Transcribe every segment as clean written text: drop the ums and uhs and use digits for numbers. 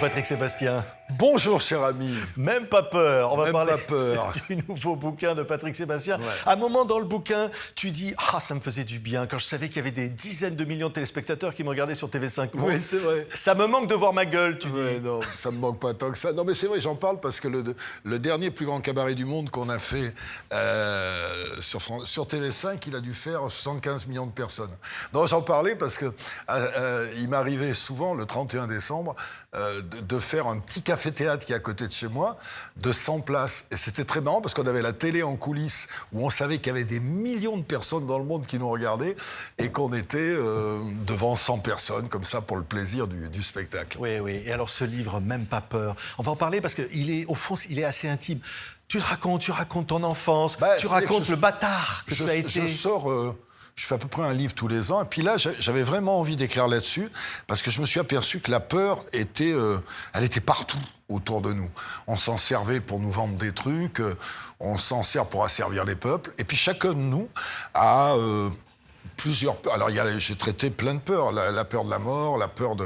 Patrick Sébastien. Bonjour cher ami. Même pas peur. On va Même parler pas peur. du nouveau bouquin de Patrick Sébastien. Ouais. À un moment dans le bouquin, tu dis « Ah, ça me faisait du bien quand je savais qu'il y avait des dizaines de millions de téléspectateurs qui me regardaient sur TV5 Monde. Oui, c'est vrai. Ça me manque de voir ma gueule, tu Ouais, dis. non, ça me manque pas tant que ça. Non, mais c'est vrai, j'en parle parce que le dernier plus grand cabaret du monde qu'on a fait sur TV5, il a dû faire 75 millions de personnes. Non, j'en parlais parce que il m'arrivait souvent, le 31 décembre, de faire un petit café-théâtre qui est à côté de chez moi, de 100 places. Et c'était très marrant parce qu'on avait la télé en coulisses où on savait qu'il y avait des millions de personnes dans le monde qui nous regardaient et qu'on était devant 100 personnes, comme ça, pour le plaisir du spectacle. Oui, oui. Et alors ce livre, Même pas peur, on va en parler parce qu'il est, au fond, il est assez intime. Tu racontes ton enfance, tu racontes le bâtard que tu as été. Je fais à peu près un livre tous les ans. Et puis là, j'avais vraiment envie d'écrire là-dessus parce que je me suis aperçu que la peur était, elle était partout autour de nous. On s'en servait pour nous vendre des trucs, on s'en sert pour asservir les peuples. Et puis chacun de nous a plusieurs peurs. Alors j'ai traité plein de peurs. La peur de la mort, la peur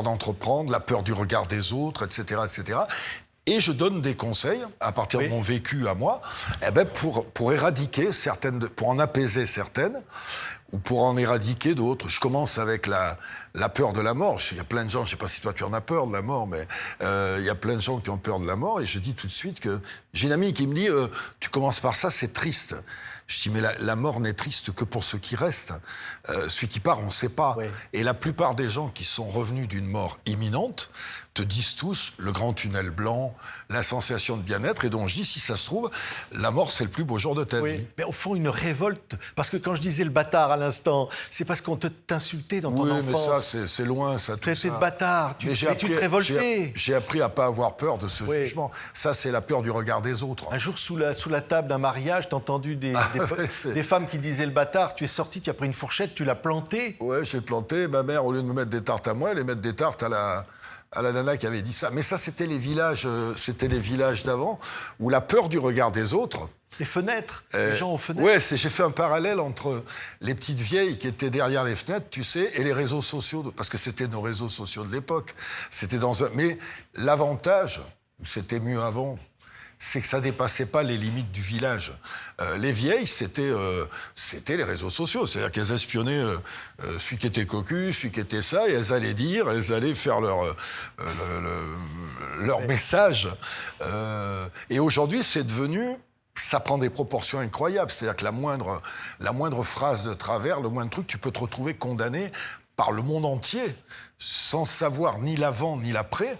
d'entreprendre, la peur du regard des autres, etc., etc. Et je donne des conseils, à partir de mon vécu à moi, pour éradiquer certaines, pour en apaiser certaines, ou pour en éradiquer d'autres. Je commence avec la peur de la mort. Il y a plein de gens, je ne sais pas si toi tu en as peur de la mort, mais il y a plein de gens qui ont peur de la mort. Et je dis tout de suite que j'ai une amie qui me dit tu commences par ça, c'est triste. Je dis mais la mort n'est triste que pour ceux qui restent. Celui qui part, on ne sait pas. Oui. Et la plupart des gens qui sont revenus d'une mort imminente te disent tous le grand tunnel blanc, la sensation de bien-être. Et donc je dis, si ça se trouve, la mort, c'est le plus beau jour de ta vie. Mais au fond, une révolte. Parce que quand je disais le bâtard à l'instant, c'est parce qu'on t'insultait dans ton enfance. Oui, mais ça, c'est loin, ça, tout ça. C'est le bâtard, tu te révoltais. J'ai appris à ne pas avoir peur de ce jugement. Ça, c'est la peur du regard des autres. Un jour, sous la table d'un mariage, t'as entendu des femmes qui disaient le bâtard, tu es sorti, tu as pris une fourchette, tu l'as planté. Ouais, j'ai planté. Ma mère, au lieu de me mettre des tartes à moi, elle allait mettre des tartes à la nana qui avait dit ça. Mais ça, c'était les villages d'avant, où la peur du regard des autres... Les fenêtres, les gens aux fenêtres. Ouais, j'ai fait un parallèle entre les petites vieilles qui étaient derrière les fenêtres, tu sais, et les réseaux sociaux, parce que c'était nos réseaux sociaux de l'époque. Mais l'avantage, c'était mieux avant, c'est que ça dépassait pas les limites du village. Les vieilles, c'était les réseaux sociaux. C'est-à-dire qu'elles espionnaient celui qui était cocu, celui qui était ça, et elles allaient faire leur message. Et aujourd'hui, c'est devenu... Ça prend des proportions incroyables. C'est-à-dire que la moindre phrase de travers, le moindre truc, tu peux te retrouver condamné par le monde entier, sans savoir ni l'avant ni l'après.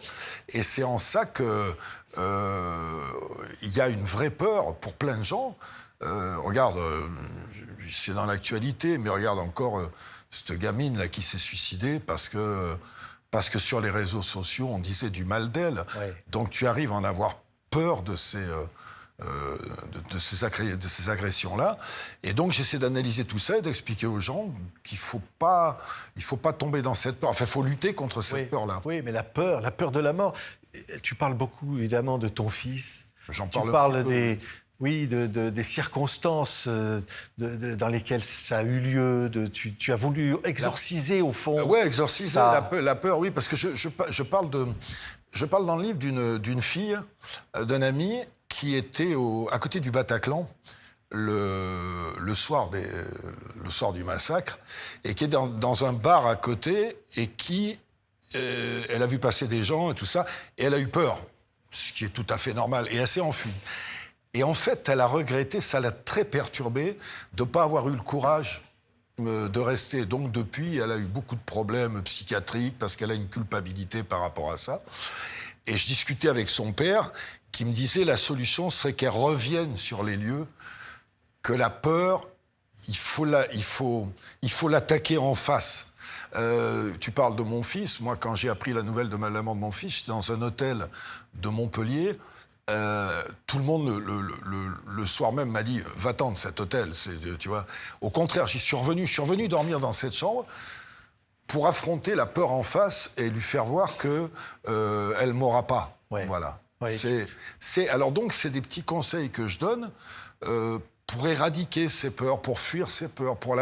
Et c'est en ça que il y a une vraie peur pour plein de gens. Regarde, c'est dans l'actualité, mais regarde encore cette gamine là qui s'est suicidée parce que sur les réseaux sociaux, on disait du mal d'elle. Ouais. Donc tu arrives à en avoir peur de ces agressions-là. Et donc, j'essaie d'analyser tout ça et d'expliquer aux gens qu'il faut pas tomber dans cette peur. Enfin, il faut lutter contre cette peur-là. Oui, mais la peur de la mort. Tu parles beaucoup, évidemment, de ton fils. J'en parle. Tu parles des circonstances dans lesquelles ça a eu lieu. Tu as voulu exorciser, au fond. Oui, exorciser la peur, oui, parce que je parle dans le livre d'une fille, d'un ami, qui était à côté du Bataclan le soir du massacre, et qui est dans un bar à côté, et qui, elle a vu passer des gens et tout ça, et elle a eu peur, ce qui est tout à fait normal, et elle s'est enfuie. Et en fait, elle a regretté, ça l'a très perturbée, de ne pas avoir eu le courage de rester. Donc depuis, elle a eu beaucoup de problèmes psychiatriques, parce qu'elle a une culpabilité par rapport à ça. Et je discutais avec son père, qui me disait la solution serait qu'elle revienne sur les lieux, que la peur, il faut l'attaquer en face. Tu parles de mon fils. Moi, quand j'ai appris la nouvelle de la mort de mon fils, j'étais dans un hôtel de Montpellier. Tout le monde, le soir même, m'a dit « Va-t'en de cet hôtel ». Tu vois. Au contraire, je suis revenu dormir dans cette chambre pour affronter la peur en face et lui faire voir qu'elle ne m'aura pas. Ouais. Voilà. Oui. Alors donc, c'est des petits conseils que je donne pour éradiquer ces peurs, pour fuir ces peurs, pour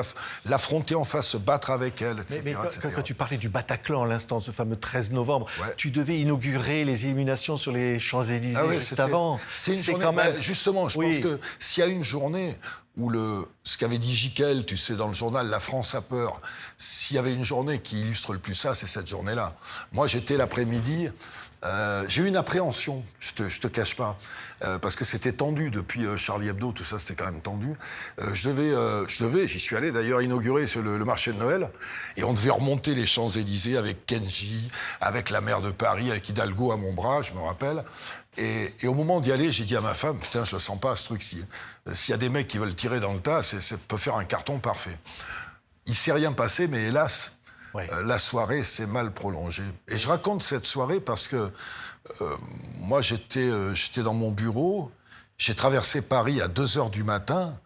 l'affronter en face, se battre avec elle, etc. Mais quand tu parlais du Bataclan à l'instant, ce fameux 13 novembre, ouais. Tu devais inaugurer les illuminations sur les Champs-Élysées juste avant. C'est quand même... justement, je pense que s'il y a une journée où ce qu'avait dit Jiquel, tu sais, dans le journal La France a peur, s'il y avait une journée qui illustre le plus ça, c'est cette journée-là. Moi, j'étais l'après-midi... j'ai eu une appréhension, je te cache pas, parce que c'était tendu depuis Charlie Hebdo, tout ça c'était quand même tendu. Je devais, j'y suis allé d'ailleurs inaugurer le marché de Noël, et on devait remonter les Champs-Élysées avec Kenji, avec la maire de Paris, avec Hidalgo à mon bras, je me rappelle. Et au moment d'y aller, j'ai dit à ma femme, putain, je le sens pas ce truc, s'il y a des mecs qui veulent tirer dans le tas, ça peut faire un carton parfait. Il s'est rien passé, mais hélas... Ouais. La soirée s'est mal prolongée. Et je raconte cette soirée parce que moi, j'étais dans mon bureau, j'ai traversé Paris à 2h du matin,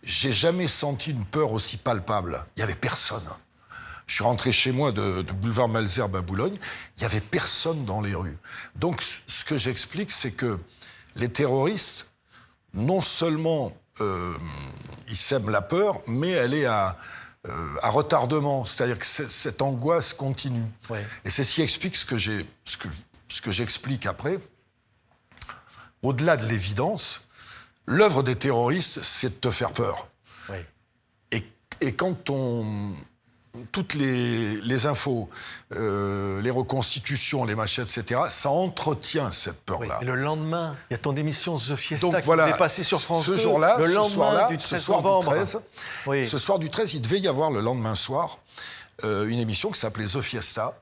j'ai jamais senti une peur aussi palpable. Il n'y avait personne. Je suis rentré chez moi de boulevard Malesherbes à Boulogne, il n'y avait personne dans les rues. Donc, ce que j'explique, c'est que les terroristes, non seulement ils sèment la peur, mais elle est à retardement, c'est-à-dire que cette angoisse continue. Ouais. Et c'est ce qui explique ce que j'explique après. Au-delà de l'évidence, l'œuvre des terroristes, c'est de te faire peur. Ouais. Et quand toutes les infos, les reconstitutions, les machins, etc., ça entretient cette peur-là. Oui. Et le lendemain, il y a ton émission The Fiesta qui est passée sur France 2. Ce jour-là, le lendemain du 13 novembre. Ce soir du 13, il devait y avoir le lendemain soir une émission qui s'appelait The Fiesta,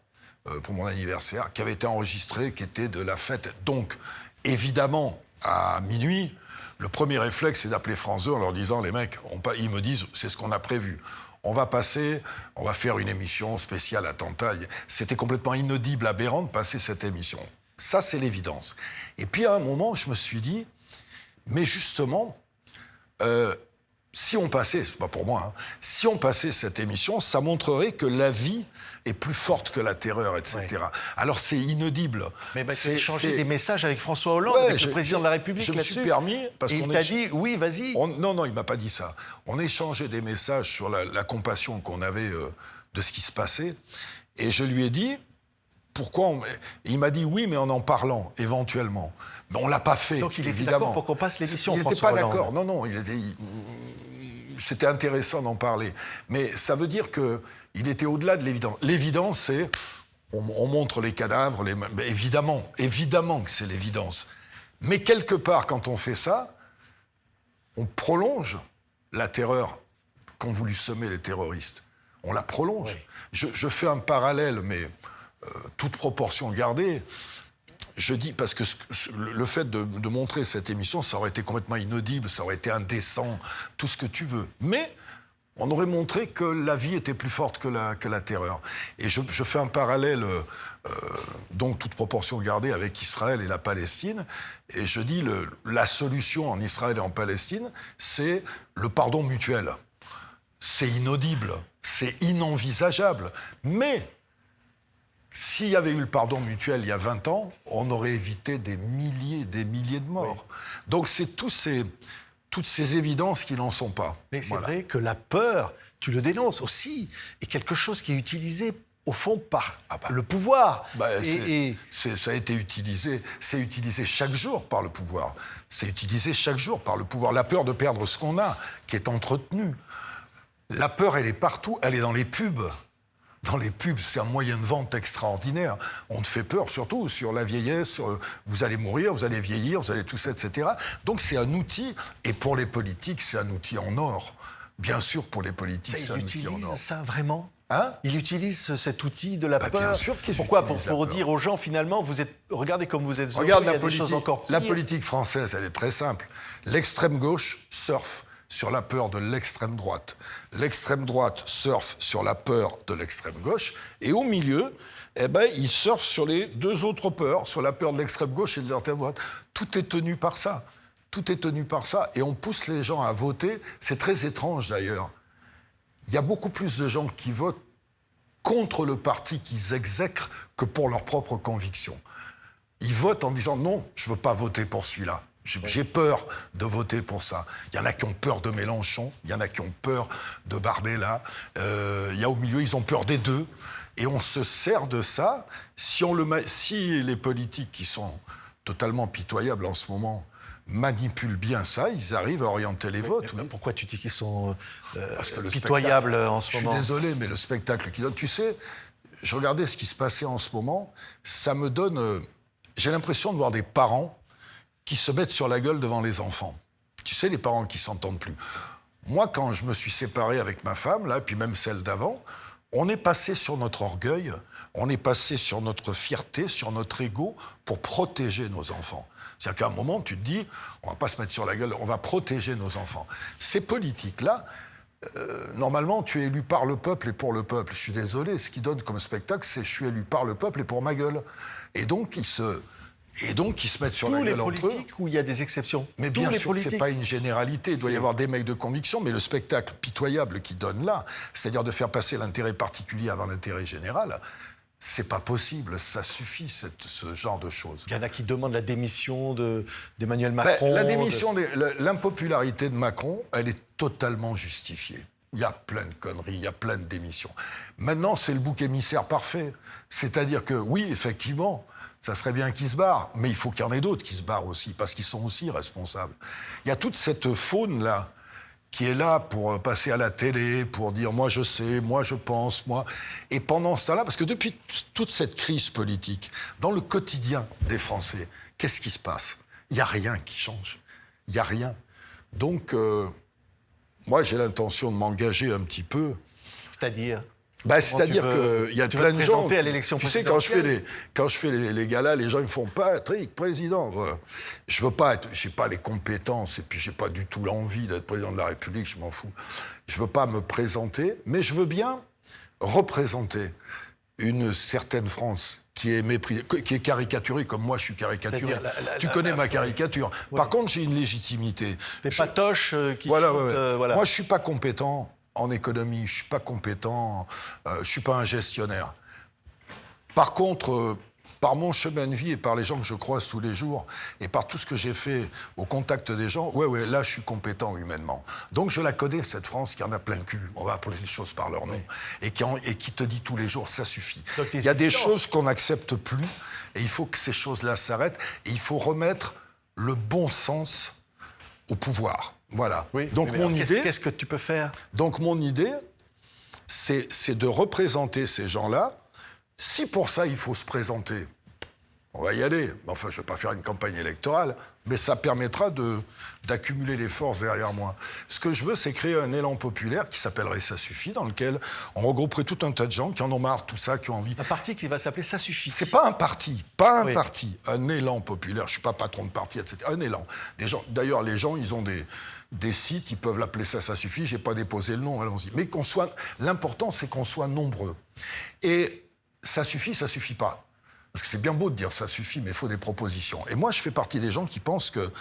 pour mon anniversaire, qui avait été enregistrée, qui était de la fête. Donc, évidemment, à minuit, le premier réflexe, c'est d'appeler France 2 en leur disant, les mecs, ils me disent, c'est ce qu'on a prévu. On va faire une émission spéciale attentat. C'était complètement inaudible, aberrant de passer cette émission. Ça, c'est l'évidence. Et puis, à un moment, je me suis dit, mais justement, si on passait, c'est pas pour moi, hein, si on passait cette émission, ça montrerait que la vie est plus forte que la terreur, etc. Ouais. Alors, c'est inaudible. Mais tu as échangé des messages avec François Hollande, avec le président de la République là-dessus. Je me suis permis... Parce il t'a dit, oui, vas-y. Non, il m'a pas dit ça. On échangeait des messages sur la compassion qu'on avait de ce qui se passait. Et je lui ai dit, pourquoi il m'a dit, oui, mais en parlant, éventuellement. Mais on l'a pas fait, donc il était d'accord pour qu'on passe l'émission, Il n'était pas d'accord. Non, c'était intéressant d'en parler. Mais ça veut dire qu'il était au-delà de l'évidence. L'évidence, c'est... On montre les cadavres, évidemment que c'est l'évidence. Mais quelque part, quand on fait ça, on prolonge la terreur qu'ont voulu semer les terroristes. On la prolonge. Oui. Je fais un parallèle, mais toute proportion gardée. Je dis, parce que le fait de montrer cette émission, ça aurait été complètement inaudible, ça aurait été indécent, tout ce que tu veux. Mais on aurait montré que la vie était plus forte que la terreur. Et je fais un parallèle, donc toute proportion gardée, avec Israël et la Palestine. Et je dis, la solution en Israël et en Palestine, c'est le pardon mutuel. C'est inaudible, c'est inenvisageable. Mais... s'il y avait eu le pardon mutuel il y a 20 ans, on aurait évité des milliers de morts. Oui. Donc c'est toutes ces évidences qui n'en sont pas. Mais c'est vrai que la peur, tu le dénonces aussi, est quelque chose qui est utilisé au fond par le pouvoir. Ça a été utilisé, c'est utilisé chaque jour par le pouvoir. C'est utilisé chaque jour par le pouvoir. La peur de perdre ce qu'on a, qui est entretenue. La peur, elle est partout, elle est dans les pubs. Dans les pubs, c'est un moyen de vente extraordinaire. On te fait peur, surtout sur la vieillesse, vous allez mourir, vous allez vieillir, vous allez tout ça, etc. Donc c'est un outil, et pour les politiques, c'est un outil en or. Bien sûr, pour les politiques, c'est un outil en or. Il utilise ça vraiment ? Hein ? Il utilise cet outil de la peur. Bien sûr qu'ils Pourquoi ? Pour dire aux gens, finalement, regardez comme vous êtes heureux, Regarde, il y a des choses encore pires. La politique française, elle est très simple. L'extrême gauche surfe sur la peur de l'extrême droite. L'extrême droite surfe sur la peur de l'extrême gauche. Et au milieu, il surfe sur les deux autres peurs, sur la peur de l'extrême gauche et de l'extrême droite. Tout est tenu par ça. Tout est tenu par ça. Et on pousse les gens à voter. C'est très étrange, d'ailleurs. Il y a beaucoup plus de gens qui votent contre le parti qu'ils exècrent que pour leurs propres convictions. Ils votent en disant « Non, je ne veux pas voter pour celui-là ». J'ai peur de voter pour ça. Il y en a qui ont peur de Mélenchon, il y en a qui ont peur de Bardella, il y a au milieu, ils ont peur des deux. Et on se sert de ça. Si les politiques qui sont totalement pitoyables en ce moment manipulent bien ça, ils arrivent à orienter les votes. Oui. Pourquoi tu dis qu'ils sont Parce que pitoyables en ce moment? Je suis désolé, mais le spectacle qu'ils donnent... Tu sais, je regardais ce qui se passait en ce moment, ça me donne... j'ai l'impression de voir des parents qui se mettent sur la gueule devant les enfants. Tu sais, les parents qui s'entendent plus. Moi, quand je me suis séparé avec ma femme, là, puis même celle d'avant, on est passé sur notre orgueil, on est passé sur notre fierté, sur notre ego, pour protéger nos enfants. C'est-à-dire qu'à un moment, tu te dis, on va pas se mettre sur la gueule, on va protéger nos enfants. Ces politiques-là, normalement, tu es élu par le peuple et pour le peuple. Je suis désolé, ce qu'ils donnent comme spectacle, c'est je suis élu par le peuple et pour ma gueule. Et donc, ils se mettent sur la gueule entre eux. Tous les politiques ou il y a des exceptions? Mais bien sûr que ce n'est pas une généralité. Il doit y avoir des mecs de conviction, mais le spectacle pitoyable qu'ils donnent là, c'est-à-dire de faire passer l'intérêt particulier avant l'intérêt général, c'est pas possible. Ça suffit, ce genre de choses. Il y en a qui demandent la démission d'Emmanuel Macron. La démission, l'impopularité de Macron, elle est totalement justifiée. Il y a plein de conneries, il y a plein de démissions. Maintenant, c'est le bouc émissaire parfait. C'est-à-dire que, oui, effectivement, ça serait bien qu'ils se barrent, mais il faut qu'il y en ait d'autres qui se barrent aussi, parce qu'ils sont aussi responsables. Il y a toute cette faune-là qui est là pour passer à la télé, pour dire « moi je sais, moi je pense, moi... » Et pendant ce temps-là, parce que depuis toute cette crise politique, dans le quotidien des Français, qu'est-ce qui se passe? Il n'y a rien qui change. Il n'y a rien. Donc, moi j'ai l'intention de m'engager un petit peu. C'est-à-dire? C'est-à-dire qu'il y a plein de gens... à l'élection présidentielle. Quand je fais les galas, les gens ils me font « Patrick, président ». Je veux pas être... J'ai pas les compétences et puis j'ai pas du tout l'envie d'être président de la République, je m'en fous. Je veux pas me présenter, mais je veux bien représenter une certaine France qui est caricaturée comme moi je suis caricaturé. Tu connais ma caricature. Oui. Par contre, j'ai une légitimité. Des patoches qui... Voilà. Moi, je suis pas compétent en économie, je suis pas compétent, je suis pas un gestionnaire. Par contre, par mon chemin de vie et par les gens que je croise tous les jours et par tout ce que j'ai fait au contact des gens, là, je suis compétent humainement. Donc, je la connais, cette France qui en a plein le cul, on va appeler les choses par leur nom, et qui te dit tous les jours, ça suffit. Il y a des choses qu'on n'accepte plus et il faut que ces choses-là s'arrêtent et il faut remettre le bon sens au pouvoir. Voilà. Oui, donc mon idée... Qu'est-ce que tu peux faire? Donc mon idée, c'est de représenter ces gens-là. Si pour ça, il faut se présenter, on va y aller. Enfin, je ne vais pas faire une campagne électorale, mais ça permettra d'accumuler les forces derrière moi. Ce que je veux, c'est créer un élan populaire qui s'appellerait Ça suffit, dans lequel on regrouperait tout un tas de gens qui en ont marre, tout ça, qui ont envie... Un parti qui va s'appeler Ça suffit. C'est pas un parti, parti, un élan populaire. Je suis pas patron de parti, etc. Un élan. D'ailleurs, les gens, ils ont des sites, ils peuvent l'appeler Ça suffit. J'ai pas déposé le nom, allons-y. Mais l'important, c'est qu'on soit nombreux. Et ça suffit pas. Parce que c'est bien beau de dire ça suffit, mais il faut des propositions. Et moi, je fais partie des gens qui pensent que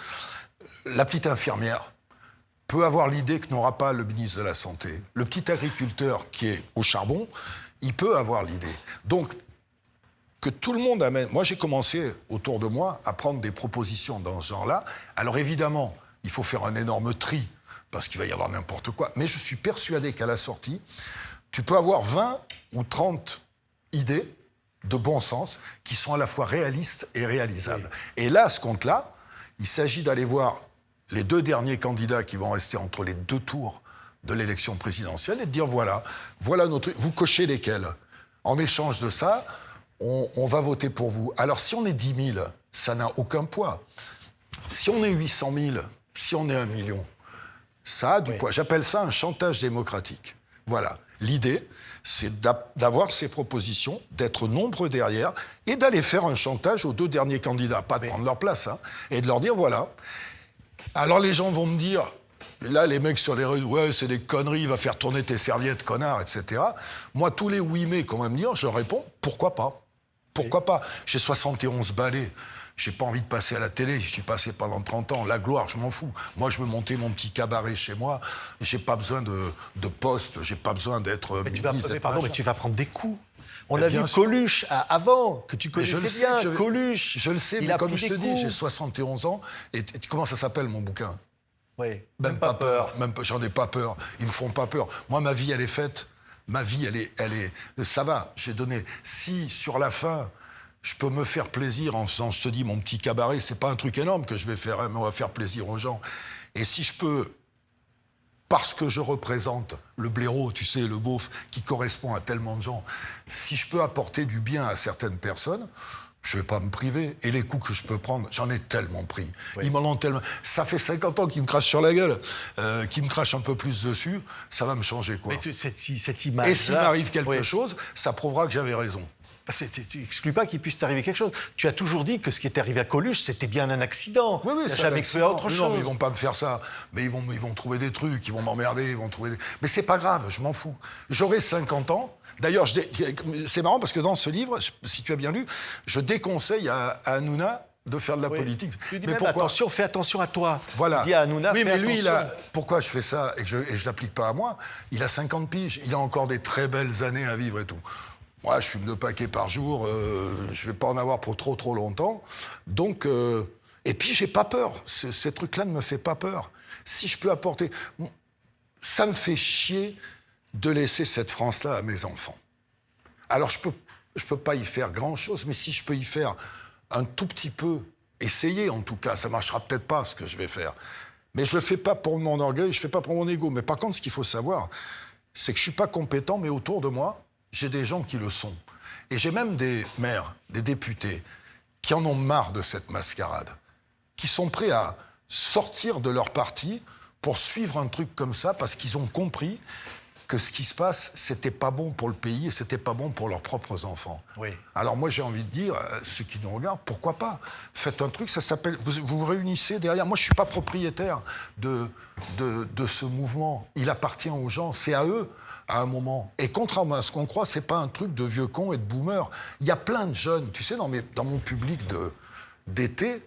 la petite infirmière peut avoir l'idée que n'aura pas le ministre de la Santé. Le petit agriculteur qui est au charbon, il peut avoir l'idée. Donc, que tout le monde amène... Moi, j'ai commencé, autour de moi, à prendre des propositions dans ce genre-là. Alors, évidemment, il faut faire un énorme tri, parce qu'il va y avoir n'importe quoi. Mais je suis persuadé qu'à la sortie, tu peux avoir 20 ou 30 idées de bon sens qui sont à la fois réalistes et réalisables. Oui. Et là, à ce compte-là, il s'agit d'aller voir les deux derniers candidats qui vont rester entre les deux tours de l'élection présidentielle et de dire voilà notre... Vous cochez lesquels? En échange de ça, on va voter pour vous. Alors, si on est 10 000, ça n'a aucun poids. Si on est 800 000, si on est 1 million, ça a du poids. J'appelle ça un chantage démocratique. Voilà. L'idée, c'est d'avoir ces propositions, d'être nombreux derrière et d'aller faire un chantage aux deux derniers candidats, pas de prendre leur place, hein, et de leur dire voilà. Alors les gens vont me dire, là les mecs sur les réseaux, ouais c'est des conneries, va faire tourner tes serviettes, connard, etc. Moi tous les oui mais qu'on va me dire, je leur réponds pourquoi pas. Pourquoi pas? J'ai 71 balais. J'ai pas envie de passer à la télé, je suis passé pendant 30 ans, la gloire, je m'en fous. Moi, je veux monter mon petit cabaret chez moi, j'ai pas besoin de poste, j'ai pas besoin d'être ministre. Mais tu vas prendre des coups. On a vu Coluche avant, que tu connaissais bien, Coluche. Je le sais, mais comme je te dis, j'ai 71 ans. Et comment ça s'appelle, mon bouquin? Oui, même pas peur. J'en ai pas peur. Ils me font pas peur. Moi, ma vie, elle est faite. Ma vie, elle est... Ça va, j'ai donné... Si, sur la fin, je peux me faire plaisir en faisant, je te dis, mon petit cabaret, c'est pas un truc énorme que je vais faire, mais on va faire plaisir aux gens. Et si je peux... Parce que je représente le blaireau, tu sais, le beauf, qui correspond à tellement de gens. Si je peux apporter du bien à certaines personnes, je ne vais pas me priver. Et les coups que je peux prendre, j'en ai tellement pris. Oui. Ils m'en ont tellement... Ça fait 50 ans qu'ils me crachent sur la gueule, qu'ils me crachent un peu plus dessus, ça va me changer, quoi. Mais cette image. Et s'il m'arrive quelque chose, ça prouvera que j'avais raison. Tu n'exclus pas qu'il puisse t'arriver quelque chose. Tu as toujours dit que ce qui est arrivé à Coluche, c'était bien un accident. Oui, il n'a jamais fait autre chose. Non, mais ils ne vont pas me faire ça. Mais ils vont trouver des trucs, ils vont m'emmerder, ils vont trouver... Mais c'est pas grave, je m'en fous. J'aurai 50 ans. D'ailleurs, c'est marrant parce que dans ce livre, si tu as bien lu, je déconseille à Hanouna de faire de la politique. Tu dis mais même, attention, fais attention à toi. Voilà. Tu dis à Hanouna, oui, mais lui, attention. Pourquoi je fais ça et je ne l'applique pas à moi? Il a 50 piges, il a encore des très belles années à vivre et tout. Moi, je fume 2 paquets par jour, je ne vais pas en avoir pour trop longtemps. Donc, et puis, j'ai pas peur. Ces trucs-là ne me font pas peur. Si je peux apporter... Ça me fait chier de laisser cette France-là à mes enfants. Alors, je peux pas y faire grand-chose, mais si je peux y faire un tout petit peu, essayer en tout cas, ça marchera peut-être pas ce que je vais faire. Mais je le fais pas pour mon orgueil, je fais pas pour mon ego. Mais par contre, ce qu'il faut savoir, c'est que je suis pas compétent, mais autour de moi, j'ai des gens qui le sont. Et j'ai même des maires, des députés, qui en ont marre de cette mascarade, qui sont prêts à sortir de leur parti pour suivre un truc comme ça, parce qu'ils ont compris que ce qui se passe, c'était pas bon pour le pays et c'était pas bon pour leurs propres enfants. Oui. Alors moi, j'ai envie de dire, ceux qui nous regardent, pourquoi pas? Faites un truc, ça s'appelle... Vous vous réunissez derrière. Moi, je suis pas propriétaire de ce mouvement. Il appartient aux gens, c'est à eux, à un moment. Et contrairement à ce qu'on croit, c'est pas un truc de vieux cons et de boomers. Il y a plein de jeunes, tu sais, dans mon public d'été,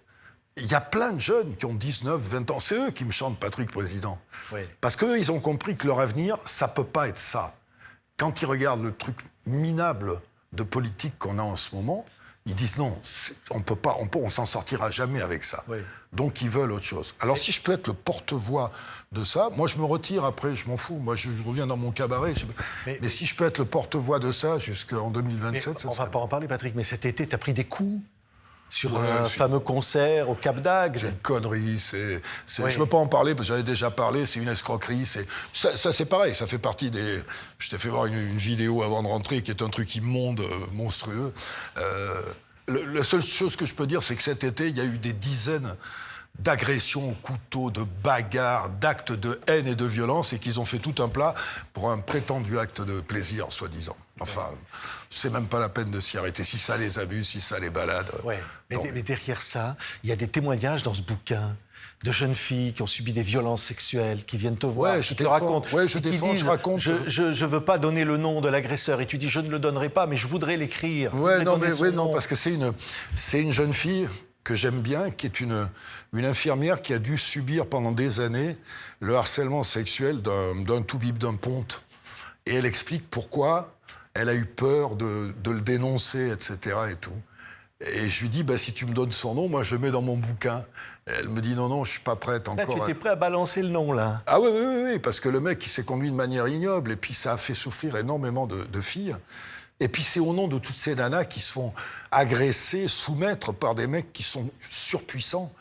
il y a plein de jeunes qui ont 19, 20 ans. C'est eux qui me chantent Patrick Président. Oui. Parce qu'eux, ils ont compris que leur avenir, ça peut pas être ça. Quand ils regardent le truc minable de politique qu'on a en ce moment, ils disent non, on s'en sortira jamais avec ça. Oui. Donc ils veulent autre chose. Alors si je peux être le porte-voix de ça, moi je me retire après, je m'en fous. Moi je reviens dans mon cabaret. Mais si je peux être le porte-voix de ça jusqu'en 2027, ça on va pas en parler, Patrick, mais cet été, tu as pris des coups sur un fameux concert au Cap d'Agde. C'est une connerie, oui. Je ne veux pas en parler parce que j'en ai déjà parlé, c'est une escroquerie. Ça c'est pareil, ça fait partie des... Je t'ai fait voir une vidéo avant de rentrer qui est un truc immonde, monstrueux. La seule chose que je peux dire, c'est que cet été, il y a eu des dizaines d'agressions au couteau, de bagarres, d'actes de haine et de violence, et qu'ils ont fait tout un plat pour un prétendu acte de plaisir, soi-disant. Enfin, c'est même pas la peine de s'y arrêter. Si ça les abuse, si ça les balade... Ouais. Mais derrière ça, il y a des témoignages dans ce bouquin de jeunes filles qui ont subi des violences sexuelles, qui viennent te voir, qui te racontent. Ouais, je défends, je raconte. Je veux pas donner le nom de l'agresseur. Et tu dis, je ne le donnerai pas, mais je voudrais l'écrire. Non, parce que c'est une jeune fille que j'aime bien, qui est une infirmière qui a dû subir pendant des années le harcèlement sexuel d'un toubib, d'un ponte. Et elle explique pourquoi elle a eu peur de le dénoncer, etc. et tout. Et je lui dis, si tu me donnes son nom, moi je le mets dans mon bouquin. Et elle me dit, non, je suis pas prête encore. Là, tu étais prêt à balancer le nom, là? Ah oui, parce que le mec, il s'est conduit de manière ignoble, et puis ça a fait souffrir énormément de filles. Et puis c'est au nom de toutes ces nanas qui se font agresser, soumettre par des mecs qui sont surpuissants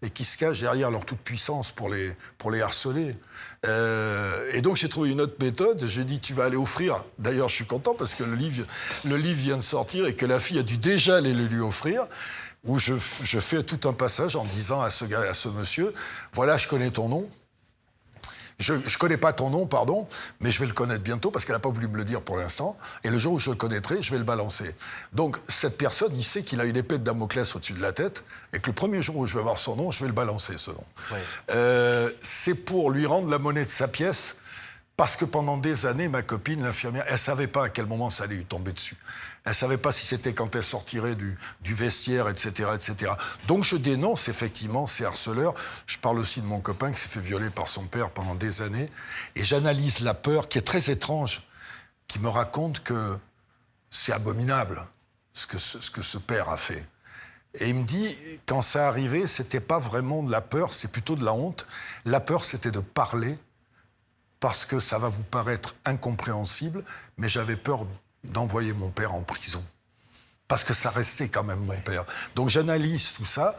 et qui se cachent derrière leur toute-puissance pour les harceler. Et donc j'ai trouvé une autre méthode. J'ai dit, tu vas aller offrir. D'ailleurs, je suis content parce que le livre vient de sortir et que la fille a dû déjà aller le lui offrir, où je fais tout un passage en disant à ce gars, à ce monsieur, voilà, je connais ton nom. Je ne connais pas ton nom, pardon, mais je vais le connaître bientôt parce qu'elle n'a pas voulu me le dire pour l'instant. Et le jour où je le connaîtrai, je vais le balancer. Donc, cette personne, il sait qu'il a une épée de Damoclès au-dessus de la tête et que le premier jour où je vais voir son nom, je vais le balancer, ce nom. Ouais. C'est pour lui rendre la monnaie de sa pièce parce que pendant des années, ma copine, l'infirmière, elle ne savait pas à quel moment ça allait lui tomber dessus. Elle ne savait pas si c'était quand elle sortirait du vestiaire, etc., etc. Donc je dénonce effectivement ces harceleurs. Je parle aussi de mon copain qui s'est fait violer par son père pendant des années. Et j'analyse la peur qui est très étrange, qui me raconte que c'est abominable ce que ce père a fait. Et il me dit, quand ça arrivait, c'était pas vraiment de la peur, c'est plutôt de la honte. La peur, c'était de parler, parce que ça va vous paraître incompréhensible, mais j'avais peur d'envoyer mon père en prison. Parce que ça restait quand même mon père. Donc j'analyse tout ça,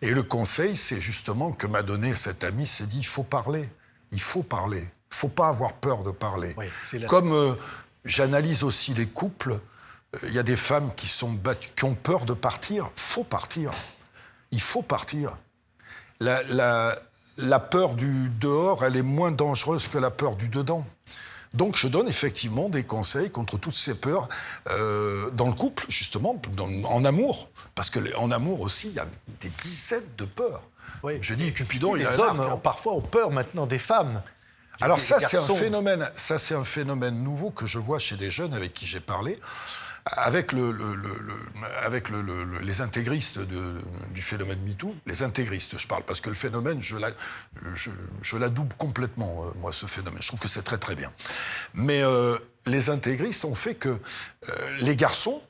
et le conseil, c'est justement que m'a donné cet ami, c'est dit, il faut parler. Il faut parler. Il ne faut pas avoir peur de parler. Oui, comme j'analyse aussi les couples, il y a des femmes qui sont battues, qui ont peur de partir. Il faut partir. Il faut partir. La peur du dehors, elle est moins dangereuse que la peur du dedans. Donc je donne effectivement des conseils contre toutes ces peurs dans le couple, justement, en amour. Parce qu'en amour aussi, il y a des dizaines de peurs. Oui. Je dis Cupidon, les hommes parfois ont peur maintenant des femmes. Alors ça, c'est un phénomène nouveau que je vois chez des jeunes avec qui j'ai parlé. Avec les intégristes du phénomène MeToo, les intégristes, je parle, parce que le phénomène, je l'adouble complètement, moi, ce phénomène. Je trouve que c'est très, très bien. Mais les intégristes ont fait que les garçons,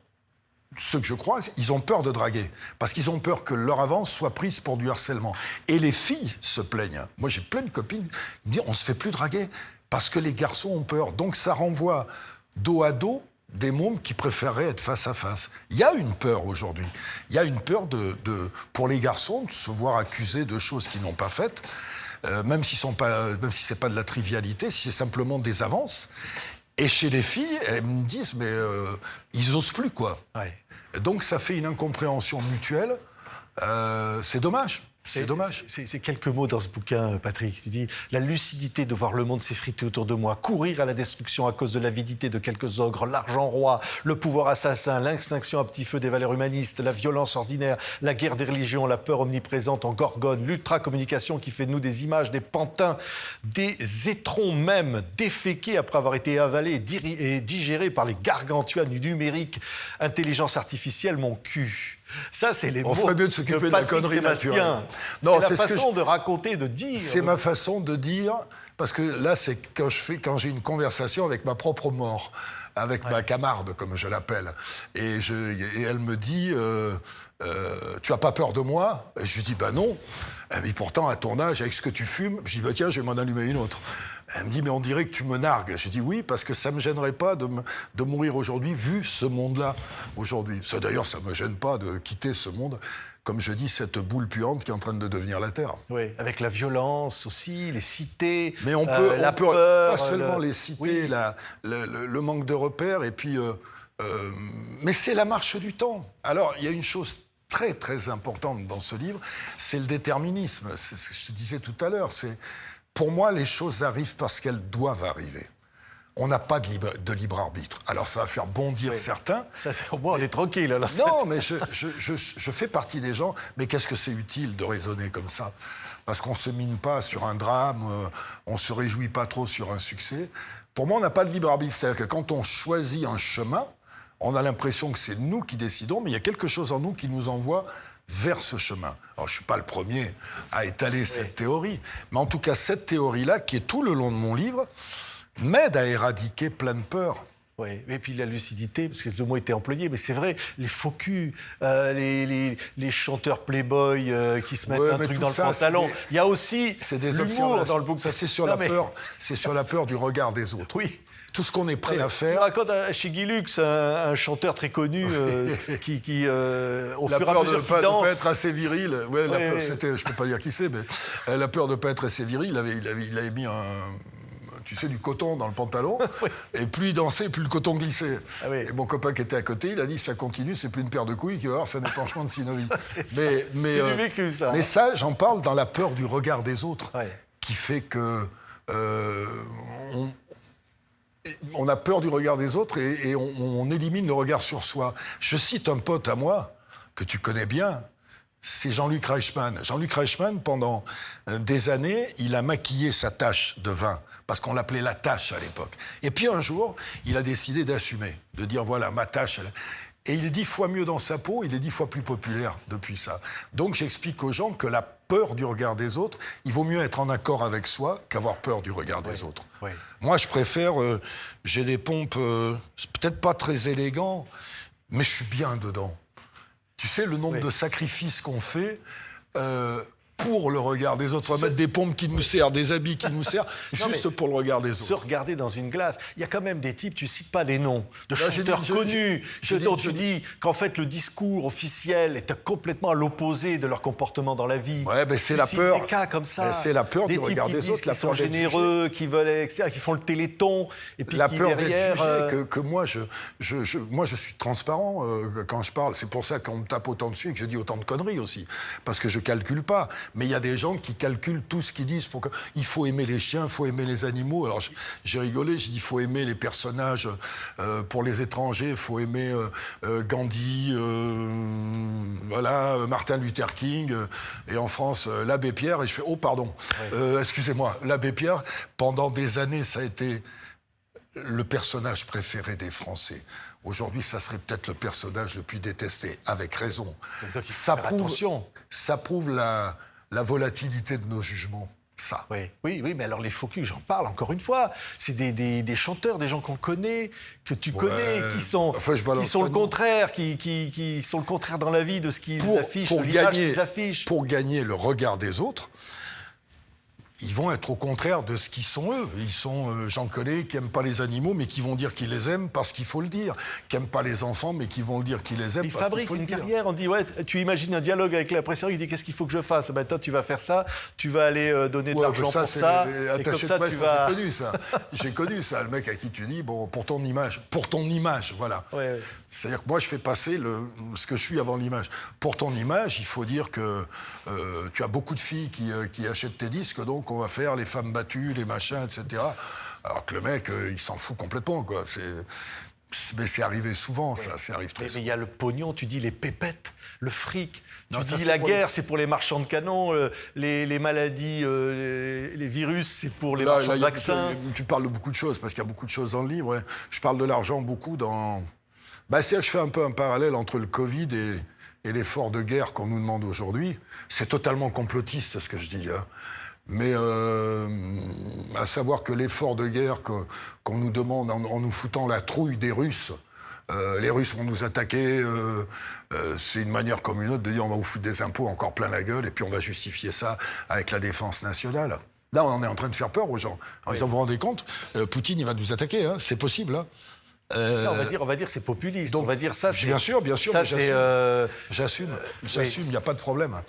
ceux que je croise, ils ont peur de draguer, parce qu'ils ont peur que leur avance soit prise pour du harcèlement. Et les filles se plaignent. Moi, j'ai plein de copines qui me disent « on ne se fait plus draguer », parce que les garçons ont peur. Donc ça renvoie dos à dos des mômes qui préféreraient être face à face. Il y a une peur aujourd'hui. Il y a une peur pour les garçons de se voir accusés de choses qu'ils n'ont pas faites, même si c'est pas de la trivialité, si c'est simplement des avances. Et chez les filles, elles me disent, mais ils osent plus, quoi. Ouais. Donc ça fait une incompréhension mutuelle. C'est dommage. C'est dommage. C'est quelques mots dans ce bouquin, Patrick. Tu dis « La lucidité de voir le monde s'effriter autour de moi, courir à la destruction à cause de l'avidité de quelques ogres, l'argent roi, le pouvoir assassin, l'extinction à petit feu des valeurs humanistes, la violence ordinaire, la guerre des religions, la peur omniprésente en gorgone, l'ultra-communication qui fait de nous des images, des pantins, des étrons même, déféqués après avoir été avalés et digérés par les gargantuas du numérique, intelligence artificielle, mon cul ». Ça, c'est les mots. On ferait mieux de s'occuper de la connerie naturelle. Non, c'est la façon de raconter, de dire. C'est ma façon de dire, parce que là, c'est quand j'ai une conversation avec ma propre mort, avec ma camarde, comme je l'appelle. Et elle me dit, tu as pas peur de moi? Et je lui dis, non. Elle me dit, pourtant, à ton âge, avec ce que tu fumes, je dis, tiens, je vais m'en allumer une autre. Elle me dit, mais on dirait que tu me nargues. Je dis, oui, parce que ça ne me gênerait pas de mourir aujourd'hui, vu ce monde-là, aujourd'hui. D'ailleurs, ça ne me gêne pas de quitter ce monde, comme je dis, cette boule puante qui est en train de devenir la Terre. Oui, avec la violence aussi, les cités, mais on peut pas seulement les cités, oui. le manque de repères, et puis... mais c'est la marche du temps. Alors, il y a une chose très, très importante dans ce livre, c'est le déterminisme. C'est ce que je te disais tout à l'heure, pour moi, les choses arrivent parce qu'elles doivent arriver. On n'a pas de libre arbitre. Alors, ça va faire bondir certains. Ça fait au moins, on est tranquille. Alors, non, mais je fais partie des gens. Mais qu'est-ce que c'est utile de raisonner comme ça? Parce qu'on ne se mine pas sur un drame, on ne se réjouit pas trop sur un succès. Pour moi, on n'a pas de libre arbitre. C'est-à-dire que quand on choisit un chemin, on a l'impression que c'est nous qui décidons, mais il y a quelque chose en nous qui nous envoie vers ce chemin. Alors, je ne suis pas le premier à étaler cette théorie, mais en tout cas, cette théorie-là, qui est tout le long de mon livre, m'aide à éradiquer plein de peurs. Oui, et puis la lucidité, parce que le mot était employé, mais c'est vrai, les faux culs, les chanteurs playboy qui se mettent un truc dans le pantalon. Il y a aussi l'humour dans le bouquin. Ça, c'est sur la peur du regard des autres. Oui. Tout ce qu'on est prêt à faire. Je raconte chez Guy Lux, un chanteur très connu qui au fur et à mesure qu'il danse... La peur de ne pas être assez viril. Ouais, peur, je ne peux pas dire qui c'est, mais la peur de ne pas être assez viril, il avait mis du coton dans le pantalon, oui. Et plus il dansait, plus le coton glissait. Ah oui. Et mon copain qui était à côté, il a dit, ça continue, c'est plus une paire de couilles qui va avoir, c'est un épanchement de synovie. C'est du vécu, ça. Mais ça, j'en parle dans la peur du regard des autres, qui fait que... on a peur du regard des autres et on élimine le regard sur soi. Je cite un pote à moi, que tu connais bien, c'est Jean-Luc Reichmann. Jean-Luc Reichmann, pendant des années, il a maquillé sa tache de vin, parce qu'on l'appelait la tache à l'époque. Et puis un jour, il a décidé d'assumer, de dire, voilà, ma tache... Et il est 10 fois mieux dans sa peau, il est 10 fois plus populaire depuis ça. Donc j'explique aux gens que la peur du regard des autres, il vaut mieux être en accord avec soi qu'avoir peur du regard des autres. Oui. Moi, je préfère... j'ai des pompes, c'est peut-être pas très élégant, mais je suis bien dedans. Tu sais, le nombre de sacrifices qu'on fait... pour le regard des autres. On va mettre des pompes qui nous serrent, des habits qui nous serrent, juste pour le regard des autres. Se regarder dans une glace. Il y a quand même des types, tu cites pas les noms, de chanteurs connus, dont tu dis qu'en fait le discours officiel est complètement à l'opposé de leur comportement dans la vie. Ouais, ben c'est la peur. Des cas comme ça. C'est la peur du regard des autres. Qui sont généreux, qui veulent, etc., qui font le téléthon, et puis la qui peur derrière. D'être jugé, que moi, je suis transparent quand je parle. C'est pour ça qu'on me tape autant dessus et que je dis autant de conneries aussi, parce que je calcule pas. Mais il y a des gens qui calculent tout ce qu'ils disent. Il faut aimer les chiens, il faut aimer les animaux. Alors j'ai rigolé, j'ai dit il faut aimer les personnages pour les étrangers, il faut aimer Gandhi, voilà, Martin Luther King, et en France, l'abbé Pierre. Et je fais oh pardon, excusez-moi, l'abbé Pierre, pendant des années, ça a été le personnage préféré des Français. Aujourd'hui, ça serait peut-être le personnage le plus détesté, avec raison. Donc, ça prouve la volatilité de nos jugements. Ça. Oui, mais alors les faux culs, j'en parle encore une fois. C'est des chanteurs, des gens qu'on connaît, que tu connais, qui sont le contraire, qui sont le contraire dans la vie de ce qu'ils affichent, de l'image qu'ils affichent. Pour gagner le regard des autres, ils vont être au contraire de ce qu'ils sont eux. Ils sont, j'en connais, qui n'aiment pas les animaux, mais qui vont dire qu'ils les aiment parce qu'il faut le dire. Qui n'aiment pas les enfants, mais qui vont le dire qu'ils les aiment parce qu'il faut le dire. Ils fabriquent une carrière, on dit, tu imagines un dialogue avec l'impresseur, il dit, qu'est-ce qu'il faut que je fasse ? Ben, toi, tu vas faire ça, tu vas aller donner de l'argent pour ça, et comme ça, tu vas... J'ai connu ça. J'ai connu ça, le mec à qui tu dis, bon, pour ton image, voilà. Ouais. C'est-à-dire que moi, je fais passer ce que je suis avant l'image. Pour ton image, il faut dire que tu as beaucoup de filles qui achètent tes disques, donc on va faire les femmes battues, les machins, etc. Alors que le mec, il s'en fout complètement, quoi. Mais c'est arrivé souvent, ça. Ça arrive très souvent. Mais il y a le pognon, tu dis les pépettes, le fric. Tu dis la guerre, c'est pour les marchands de canons, les maladies, les virus, c'est pour les marchands de vaccins. Tu parles de beaucoup de choses, parce qu'il y a beaucoup de choses dans le livre. Ouais. Je parle de l'argent beaucoup dans... je fais un peu un parallèle entre le Covid et l'effort de guerre qu'on nous demande aujourd'hui. C'est totalement complotiste, ce que je dis. Hein. Mais à savoir que l'effort de guerre qu'on nous demande en nous foutant la trouille des Russes, les Russes vont nous attaquer, c'est une manière comme une autre de dire on va vous foutre des impôts encore plein la gueule et puis on va justifier ça avec la défense nationale. Là, on est en train de faire peur aux gens. En disant, vous vous rendez compte, Poutine, il va nous attaquer, hein, c'est possible. Hein. Ça, on va dire c'est populiste. Donc, on va dire ça. Bien sûr. Ça, j'assume. Il n'y a pas de problème.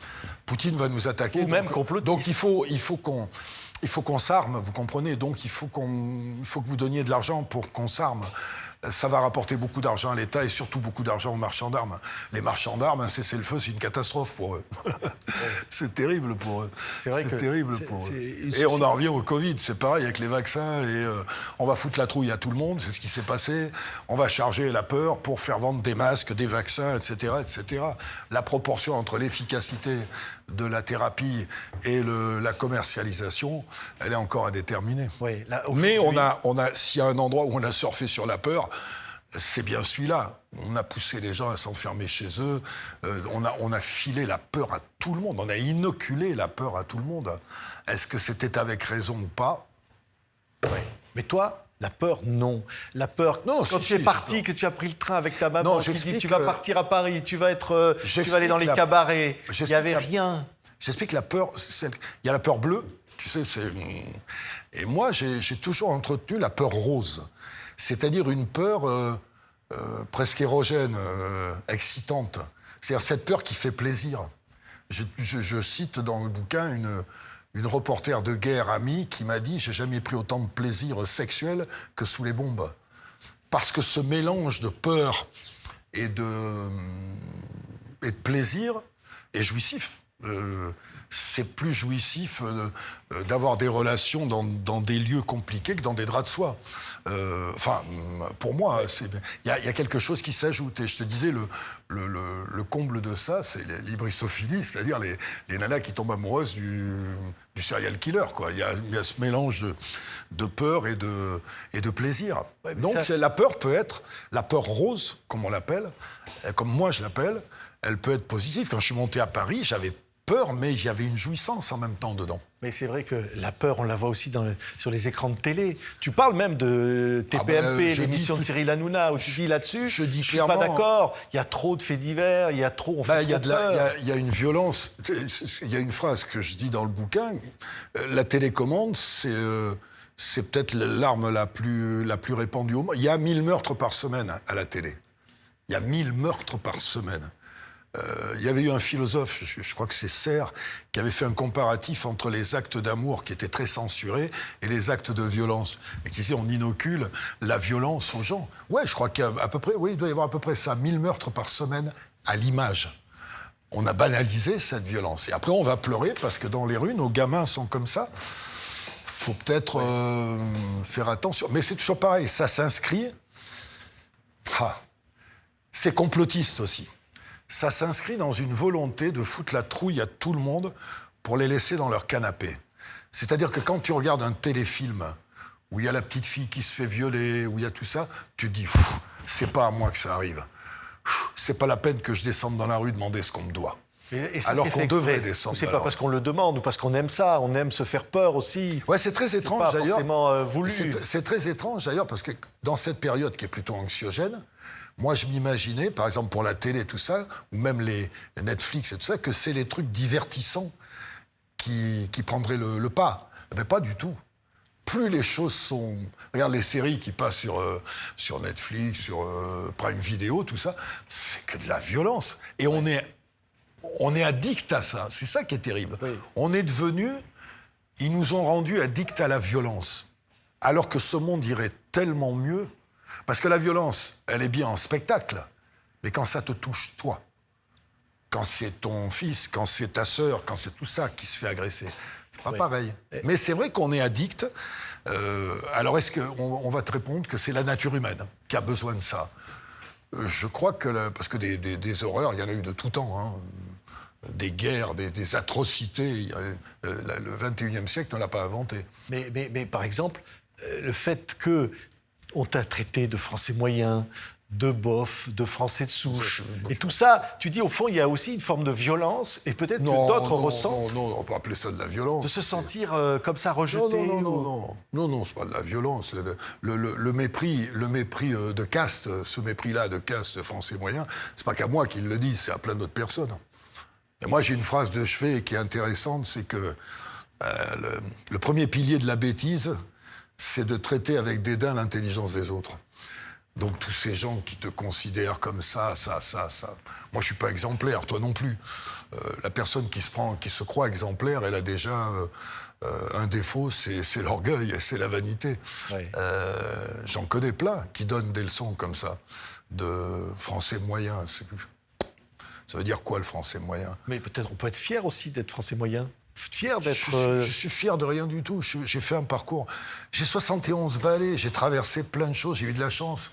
Poutine va nous attaquer. Ou même complotiste. Donc il faut qu'on s'arme, vous comprenez. Donc il faut que vous donniez de l'argent pour qu'on s'arme. Ça va rapporter beaucoup d'argent à l'État et surtout beaucoup d'argent aux marchands d'armes. Les marchands d'armes, un cessez-le-feu, c'est une catastrophe pour eux. C'est terrible pour eux. C'est vrai que terrible pour eux. Et on en revient au Covid, c'est pareil avec les vaccins. Et on va foutre la trouille à tout le monde, c'est ce qui s'est passé. On va charger la peur pour faire vendre des masques, des vaccins, etc., etc. La proportion entre l'efficacité de la thérapie et la commercialisation, elle est encore à déterminer. Oui, là, mais s'il y a un endroit où on a surfé sur la peur, c'est bien celui-là. On a poussé les gens à s'enfermer chez eux. On a filé la peur à tout le monde. On a inoculé la peur à tout le monde. Est-ce que c'était avec raison ou pas ? Oui. Mais toi, la peur, non. La peur, non, quand tu es parti, que tu as pris le train avec ta maman, qui dit tu vas partir à Paris, tu vas aller dans les cabarets. Il n'y avait rien. J'explique la peur. Il y a la peur bleue, tu sais. Et moi, j'ai toujours entretenu la peur rose. C'est-à-dire une peur presque érogène, excitante. C'est-à-dire cette peur qui fait plaisir. Je cite dans le bouquin une reporter de guerre amie qui m'a dit « J'ai jamais pris autant de plaisir sexuel que sous les bombes ». Parce que ce mélange de peur et de plaisir est jouissif. c'est plus jouissif d'avoir des relations dans des lieux compliqués que dans des draps de soie. Enfin, pour moi, il y a quelque chose qui s'ajoute. Et je te disais, le comble de ça, c'est l'hybrisophilie, c'est-à-dire les nanas qui tombent amoureuses du serial killer, quoi. Il y a ce mélange de peur et de plaisir. Ouais, donc la peur peut être, la peur rose, comme on l'appelle, comme moi je l'appelle, elle peut être positive. Quand je suis monté à Paris, j'avais peur, mais il y avait une jouissance en même temps dedans. Mais c'est vrai que la peur, on la voit aussi sur les écrans de télé. Tu parles même de TPMP, l'émission de Cyril Hanouna, où tu dis là-dessus, je suis pas d'accord, il y a trop de faits divers, il y a trop... Il y a une violence. Il y a une phrase que je dis dans le bouquin, la télécommande, c'est peut-être l'arme la plus répandue au monde. Il y a 1000 meurtres par semaine à la télé. Il y a 1000 meurtres par semaine. Il y avait eu un philosophe, je crois que c'est Serre, qui avait fait un comparatif entre les actes d'amour qui étaient très censurés et les actes de violence. Et qui disait, on inocule la violence aux gens. Ouais, je crois qu'il y a à peu près, oui, il doit y avoir à peu près ça, 1000 meurtres par semaine à l'image. On a banalisé cette violence. Et après, on va pleurer parce que dans les rues, nos gamins sont comme ça. Faut peut-être faire attention. Mais c'est toujours pareil, ça s'inscrit... c'est complotiste aussi. Ça s'inscrit dans une volonté de foutre la trouille à tout le monde pour les laisser dans leur canapé. C'est-à-dire que quand tu regardes un téléfilm où il y a la petite fille qui se fait violer, où il y a tout ça, tu te dis, c'est pas à moi que ça arrive. C'est pas la peine que je descende dans la rue demander ce qu'on me doit. Et ça, alors qu'on devrait descendre. C'est pas parce qu'on le demande ou parce qu'on aime ça, on aime se faire peur aussi. Ouais, c'est très étrange d'ailleurs. C'est pas forcément voulu. C'est très étrange d'ailleurs parce que dans cette période qui est plutôt anxiogène, moi, je m'imaginais, par exemple pour la télé, tout ça, ou même les Netflix et tout ça, que c'est les trucs divertissants qui prendraient le pas. Mais pas du tout. Plus les choses sont... Regarde les séries qui passent sur Netflix, sur Prime Video, tout ça, c'est que de la violence. Et on est addict à ça. C'est ça qui est terrible. Oui. On est devenu... Ils nous ont rendus addicts à la violence. Alors que ce monde irait tellement mieux. Parce que la violence, elle est bien en spectacle, mais quand ça te touche, toi, quand c'est ton fils, quand c'est ta sœur, quand c'est tout ça qui se fait agresser, c'est pas pareil. Mais c'est vrai qu'on est addict. Alors est-ce qu'on va te répondre que c'est la nature humaine qui a besoin de ça? Je crois que... parce que des horreurs, il y en a eu de tout temps, hein. Des guerres, des atrocités. Le 21e siècle ne l'a pas inventé. Mais par exemple, le fait que... On t'a traité de français moyen, de bof, de français de souche. Et tout ça, tu dis, au fond, il y a aussi une forme de violence, et peut-être que d'autres ressentent... Non, on peut appeler ça de la violence. De se sentir comme ça rejeté. Non, c'est pas de la violence. Le mépris de caste, ce mépris-là de caste français moyen, c'est pas qu'à moi qu'ils le disent, c'est à plein d'autres personnes. Et moi, j'ai une phrase de chevet qui est intéressante, c'est que le premier pilier de la bêtise... c'est de traiter avec dédain l'intelligence des autres. Donc tous ces gens qui te considèrent comme ça. Moi, je suis pas exemplaire, toi non plus. La personne qui se croit exemplaire, elle a déjà un défaut, c'est l'orgueil, c'est la vanité. Oui. J'en connais plein qui donnent des leçons comme ça, de français moyen. Ça veut dire quoi, le français moyen? Mais peut-être on peut être fier aussi d'être français moyen. Fier d'être... Je suis fier de rien du tout. J'ai fait un parcours. J'ai 71 balais, j'ai traversé plein de choses, j'ai eu de la chance.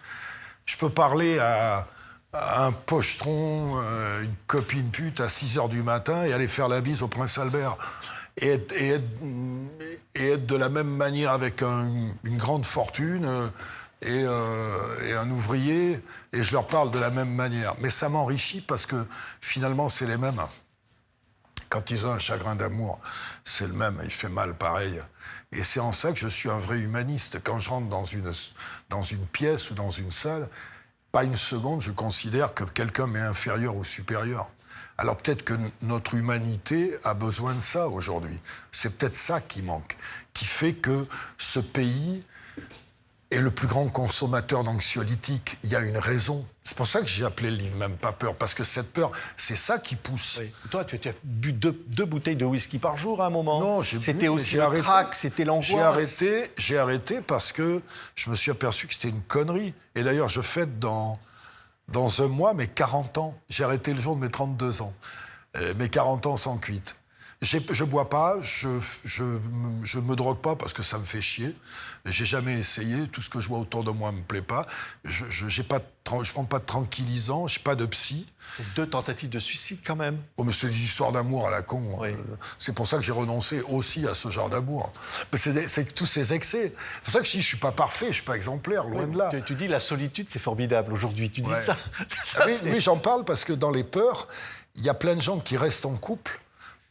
Je peux parler à un pochetron, une copine pute à 6h du matin et aller faire la bise au prince Albert. Et être de la même manière avec une grande fortune et un ouvrier, et je leur parle de la même manière. Mais ça m'enrichit parce que finalement, c'est les mêmes. Quand ils ont un chagrin d'amour, c'est le même, il fait mal pareil. Et c'est en ça que je suis un vrai humaniste. Quand je rentre dans une pièce ou dans une salle, pas une seconde, je considère que quelqu'un m'est inférieur ou supérieur. Alors peut-être que notre humanité a besoin de ça aujourd'hui. C'est peut-être ça qui manque, qui fait que ce pays est le plus grand consommateur d'anxiolytiques. Il y a une raison. C'est pour ça que j'ai appelé le livre même pas peur, parce que cette peur, c'est ça qui pousse. Oui. Toi, tu as bu deux bouteilles de whisky par jour à un moment. Non, c'était aussi le crack, c'était l'angoisse. J'ai arrêté parce que je me suis aperçu que c'était une connerie. Et d'ailleurs, je fête dans un mois mes 40 ans. J'ai arrêté le jour de mes 32 ans. Mes 40 ans sans cuite. Je bois pas, je me drogue pas parce que ça me fait chier. J'ai jamais essayé. Tout ce que je vois autour de moi me plaît pas. Je prends pas de tranquillisant. J'ai pas de psy. C'est 2 tentatives de suicide quand même. Oh, mais c'est des histoires d'amour à la con. Oui. C'est pour ça que j'ai renoncé aussi à ce genre d'amour. Mais c'est tous ces excès. C'est pour ça que je dis, je suis pas parfait, je suis pas exemplaire, loin de là. Tu dis la solitude, c'est formidable aujourd'hui. Tu dis Ouais. ça. Oui, j'en parle parce que dans les peurs, il y a plein de gens qui restent en couple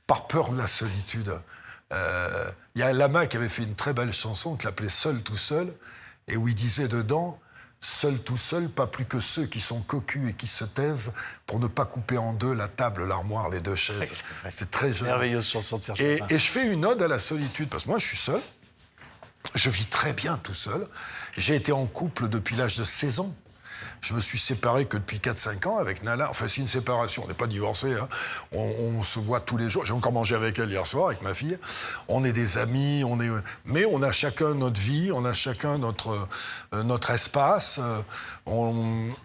par peur de la solitude. Il y a Lama qui avait fait une très belle chanson qui l'appelait « Seul tout seul » et où il disait dedans « Seul tout seul, pas plus que ceux qui sont cocus et qui se taisent pour ne pas couper en deux la table, l'armoire, les 2 chaises. » C'est très joli. Merveilleuse chanson de Serge Et Lama. je fais une ode à la solitude parce que moi, je suis seul. Je vis très bien tout seul. J'ai été en couple depuis l'âge de 16 ans. Je me suis séparé que depuis 4-5 ans avec Nala. Enfin, c'est une séparation, on n'est pas divorcés. Hein. On se voit tous les jours. J'ai encore mangé avec elle hier soir, avec ma fille. On est des amis, mais on a chacun notre vie, on a chacun notre espace.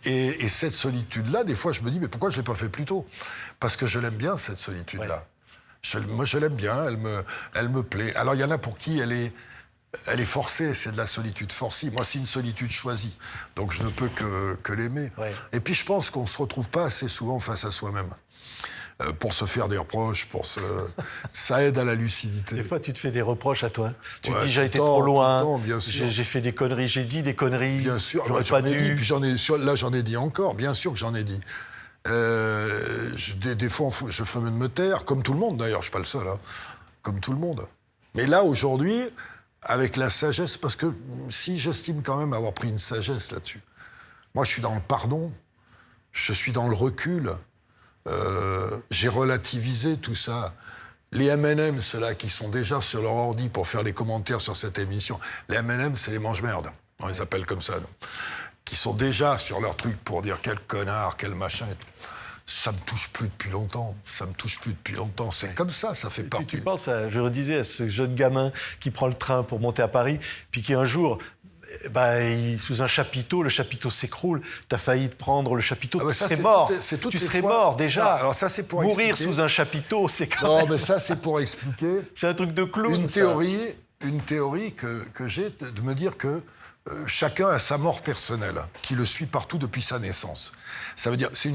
Et cette solitude-là, des fois, je me dis, mais pourquoi je ne l'ai pas fait plus tôt? Parce que je l'aime bien, cette solitude-là. Ouais. Moi, je l'aime bien, elle me plaît. Alors, il y en a pour qui elle est forcée, c'est de la solitude forcée. Moi, c'est une solitude choisie. Donc, je ne peux que l'aimer. Ouais. Et puis, je pense qu'on ne se retrouve pas assez souvent face à soi-même. Pour se faire des reproches, ça aide à la lucidité. Des fois, tu te fais des reproches à toi. Tu te dis, j'ai été trop trop loin, j'ai fait des conneries, j'ai dit des conneries, bien sûr, j'aurais pas dû. Puis j'en ai dit encore, bien sûr que j'en ai dit. Des fois, je ferais mieux de me taire, comme tout le monde d'ailleurs, je ne suis pas le seul, hein, comme tout le monde. Mais là, aujourd'hui, avec la sagesse, parce que si j'estime quand même avoir pris une sagesse là-dessus, moi je suis dans le pardon, je suis dans le recul, j'ai relativisé tout ça. Les M&M, ceux-là qui sont déjà sur leur ordi pour faire les commentaires sur cette émission, les M&M, c'est les mange-merdes, on les appelle comme ça, nous, qui sont déjà sur leur truc pour dire quel connard, quel machin et tout. Ça me touche plus depuis longtemps. C'est comme ça fait partie. Tu penses, je redisais, à ce jeune gamin qui prend le train pour monter à Paris, puis qui un jour, sous un chapiteau, le chapiteau s'écroule, t'as failli te prendre le chapiteau, tu serais mort. Tu serais mort déjà. Non, alors ça, c'est pour mourir expliquer. Sous un chapiteau, c'est quand même... mais ça, c'est pour expliquer. C'est un truc de clown, Une théorie que j'ai de me dire que chacun a sa mort personnelle, qui le suit partout depuis sa naissance. Ça veut dire, c'est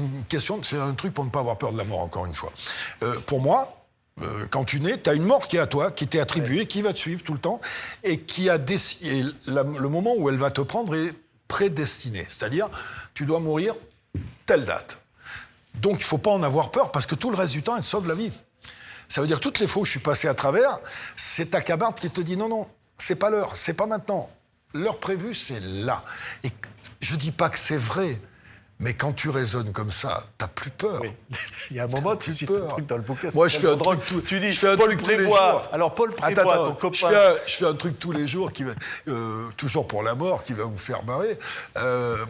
un truc pour ne pas avoir peur de la mort, encore une fois. Pour moi, quand tu nais, tu as une mort qui est à toi, qui t'est attribuée, qui va te suivre tout le temps, et le moment où elle va te prendre est prédestiné. C'est-à-dire, tu dois mourir telle date. Donc, il ne faut pas en avoir peur, parce que tout le reste du temps, elle te sauve la vie. Ça veut dire que toutes les fois où je suis passé à travers, c'est ta camarde qui te dit non, c'est pas l'heure, c'est pas maintenant. L'heure prévue, c'est là. Et je dis pas que c'est vrai, mais quand tu raisonnes comme ça, t'as plus peur. Oui. Il y a un moment, tu cites un truc dans le bouquin. Moi, je fais un truc tu dis, Paul Prébois. Alors, Paul Prébois, ton copain... Je fais un truc tous les jours, toujours pour la mort, qui va vous faire marrer.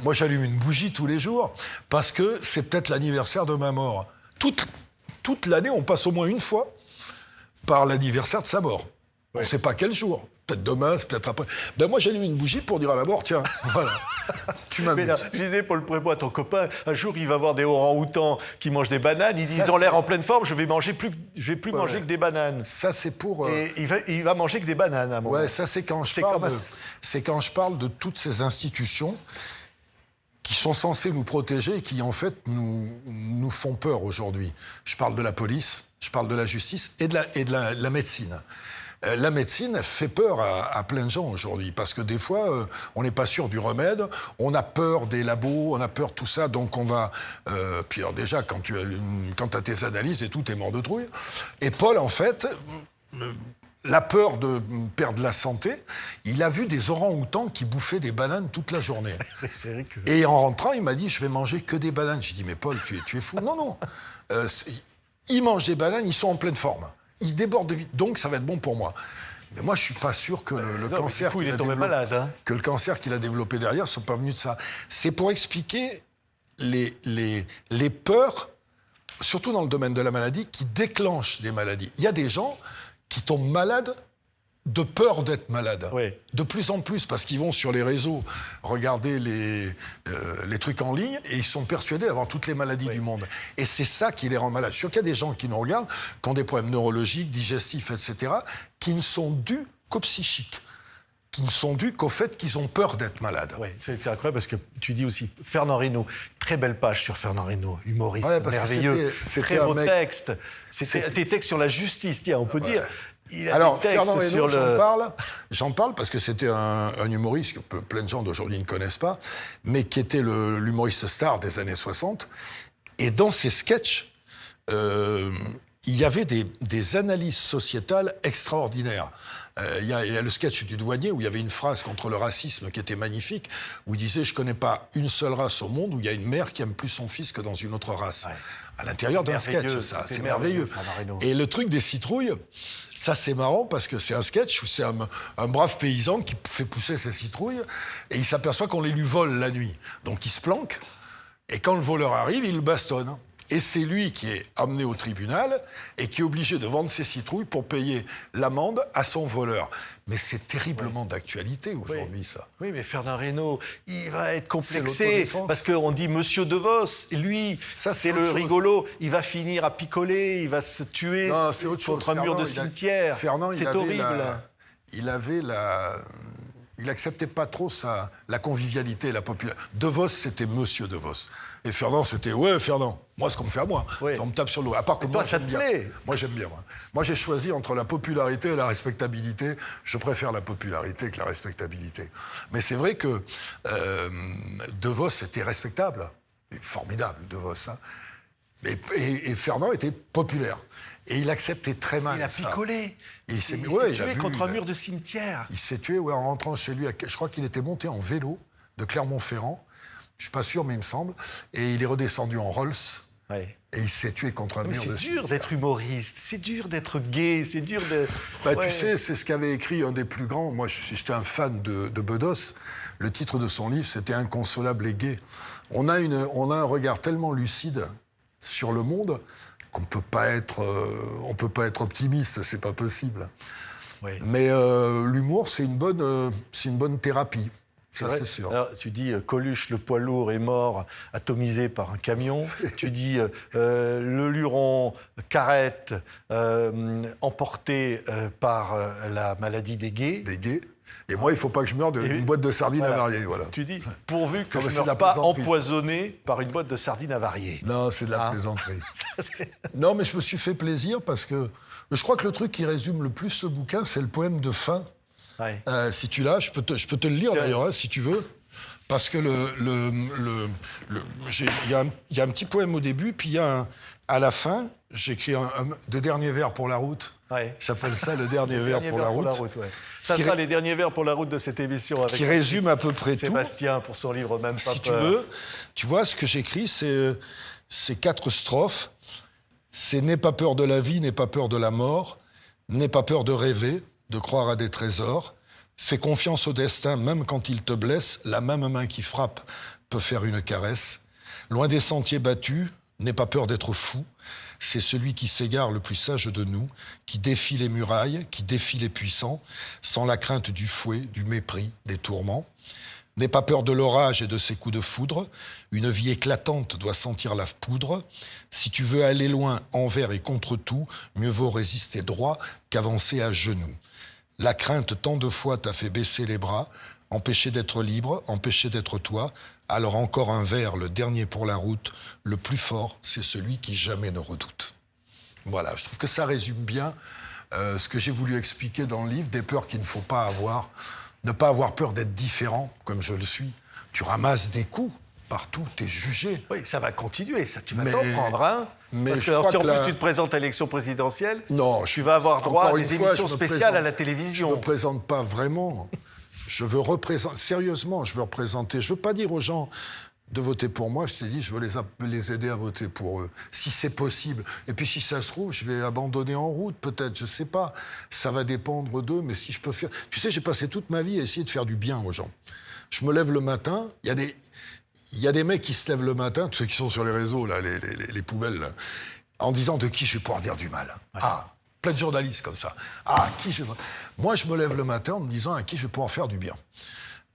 Moi, j'allume une bougie tous les jours, parce que c'est peut-être l'anniversaire de ma mort. Toute l'année, on passe au moins une fois par l'anniversaire de sa mort. On ne sait pas quel jour. Peut-être demain, c'est peut-être après. Moi, j'allume une bougie pour dire à la mort, tiens, voilà, tu m'amuses. Mais là, je disais, Paul Prébois, ton copain, un jour, il va voir des orang-outans qui mangent des bananes. Ils ont l'air en pleine forme, je vais plus manger que des bananes. Ça, c'est pour... Et il va manger que des bananes à un moment. Ouais, ça, c'est quand je parle de toutes ces institutions qui sont censées nous protéger et qui, en fait, nous font peur aujourd'hui. Je parle de la police, je parle de la justice et de la médecine. La médecine fait peur à plein de gens aujourd'hui, parce que des fois, on n'est pas sûr du remède, on a peur des labos, on a peur de tout ça, donc on va... puis alors déjà, quand tu as tes analyses et tout, t'es mort de trouille. Et Paul, en fait, la peur de perdre la santé, il a vu des orang-outans qui bouffaient des bananes toute la journée. C'est vrai que... Et en rentrant, il m'a dit, je vais manger que des bananes. J'ai dit, mais Paul, tu es fou. Non. Ils mangent des bananes, ils sont en pleine forme. Il déborde de vie, donc ça va être bon pour moi. Mais moi, je suis pas sûr que le cancer que le cancer qu'il a développé derrière soit pas venu de ça. C'est pour expliquer les peurs, surtout dans le domaine de la maladie, qui déclenchent des maladies. Il y a des gens qui tombent malades de peur d'être malade. Oui. De plus en plus, parce qu'ils vont sur les réseaux regarder les trucs en ligne et ils sont persuadés d'avoir toutes les maladies du monde. Et c'est ça qui les rend malades. Je suis sûr qu'il y a des gens qui nous regardent, qui ont des problèmes neurologiques, digestifs, etc., qui ne sont dus qu'au psychique, qui ne sont dus qu'au fait qu'ils ont peur d'être malades. Oui, c'est incroyable parce que tu dis aussi Fernand Reynaud, très belle page sur Fernand Reynaud, humoriste merveilleux, très beau texte. C'était des textes sur la justice, tiens, on peut dire. Alors, Fernand Reynaud, j'en parle parce que c'était un humoriste que plein de gens d'aujourd'hui ne connaissent pas, mais qui était l'humoriste star des années 60. Et dans ses sketchs, il y avait des analyses sociétales extraordinaires. Il y a le sketch du douanier où il y avait une phrase contre le racisme qui était magnifique, où il disait « Je ne connais pas une seule race au monde où il y a une mère qui aime plus son fils que dans une autre race. Ouais. » À l'intérieur d'un sketch, ça, c'est merveilleux. Et le truc des citrouilles, ça c'est marrant parce que c'est un sketch où c'est un brave paysan qui fait pousser ses citrouilles et il s'aperçoit qu'on les lui vole la nuit. Donc il se planque et quand le voleur arrive, il le bastonne. Et c'est lui qui est amené au tribunal et qui est obligé de vendre ses citrouilles pour payer l'amende à son voleur. Mais c'est terriblement d'actualité aujourd'hui, ça. Oui, mais Fernand Reynaud, il va être complexé parce qu'on dit Monsieur De Vos. Lui, c'est le rigolo. Il va finir à picoler, il va se tuer contre un mur de cimetière. C'est horrible. Il n'acceptait pas trop la convivialité et la popularité. De Vos, c'était Monsieur De Vos. Et Fernand, c'était « Ouais, Fernand, moi, ce qu'on me fait à moi. Oui. On me tape sur le dos. » À part que moi, j'aime bien. Moi, j'aime bien. Moi, j'ai choisi entre la popularité et la respectabilité. Je préfère la popularité que la respectabilité. Mais c'est vrai que De Vos était respectable. Formidable, De Vos. Hein. Et Fernand était populaire. Et il acceptait très mal ça. Il a picolé. Il s'est tué contre un mur de cimetière. Il s'est tué en rentrant chez lui. Je crois qu'il était monté en vélo de Clermont-Ferrand. Je ne suis pas sûr, mais il me semble. Et il est redescendu en Rolls. Ouais. Et il s'est tué contre un mur de cimetière. C'est dur d'être humoriste. C'est dur d'être gay. C'est dur de... Tu sais, c'est ce qu'avait écrit un des plus grands. Moi, j'étais un fan de Bedos. Le titre de son livre, c'était « Inconsolable et gai ». On a un regard tellement lucide sur le monde qu'on ne peut pas être optimiste, c'est pas possible. Oui. Mais l'humour, c'est une bonne thérapie. Ça, c'est sûr. Alors, tu dis Coluche, le poids lourd, est mort, atomisé par un camion. Tu dis le luron, Carrette, emporté par la maladie des gays. Des gays. Et moi, il ne faut pas que je meure d'une boîte de sardines avariées. Voilà. Tu dis, pourvu que je ne meure pas empoisonné par une boîte de sardines avariées. Non, c'est de la plaisanterie. Non, mais je me suis fait plaisir parce que je crois que le truc qui résume le plus le bouquin, c'est le poème de fin. Ouais. Si tu l'as, je peux te le lire d'ailleurs, hein, si tu veux. Parce que il y a un petit poème au début, puis à la fin, j'écris de derniers vers pour la route. Ouais. J'appelle ça le dernier vers pour la route. Ouais. Ça sera les derniers vers pour la route de cette émission. Avec qui résume à peu près Sébastien pour son livre Même pas peur. Si tu veux, tu vois, ce que j'écris, c'est 4 strophes. C'est « N'aie pas peur de la vie, n'aie pas peur de la mort, n'aie pas peur de rêver, de croire à des trésors. Fais confiance au destin, même quand il te blesse, la même main qui frappe peut faire une caresse. Loin des sentiers battus, n'aie pas peur d'être fou. C'est celui qui s'égare le plus sage de nous, qui défie les murailles, qui défie les puissants, sans la crainte du fouet, du mépris, des tourments. N'aie pas peur de l'orage et de ses coups de foudre. Une vie éclatante doit sentir la poudre. Si tu veux aller loin envers et contre tout, mieux vaut résister droit qu'avancer à genoux. La crainte tant de fois t'a fait baisser les bras, empêcher d'être libre, empêcher d'être toi. Alors encore un vers, le dernier pour la route. Le plus fort, c'est celui qui jamais ne redoute. Voilà, je trouve que ça résume bien ce que j'ai voulu expliquer dans le livre, des peurs qu'il ne faut pas avoir. Ne pas avoir peur d'être différent, comme je le suis. Tu ramasses des coups partout, t'es jugé. Oui, ça va continuer, ça, tu vas t'en prendre, hein. Parce que si en plus tu te présentes à l'élection présidentielle, tu vas avoir droit à des émissions spéciales à la télévision. Je ne me présente pas vraiment. Je veux représenter, sérieusement, je veux représenter. Je ne veux pas dire aux gens de voter pour moi, je t'ai dit, je veux les aider à voter pour eux, si c'est possible. Et puis si ça se trouve, je vais abandonner en route, peut-être, je ne sais pas. Ça va dépendre d'eux, mais si je peux faire... Tu sais, j'ai passé toute ma vie à essayer de faire du bien aux gens. Je me lève le matin, il y a des mecs qui se lèvent le matin, tous ceux qui sont sur les réseaux, là, les poubelles, là, en disant de qui je vais pouvoir dire du mal. Ouais. Ah, plein de journalistes comme ça. Ah, Moi, je me lève le matin en me disant à qui je vais pouvoir faire du bien.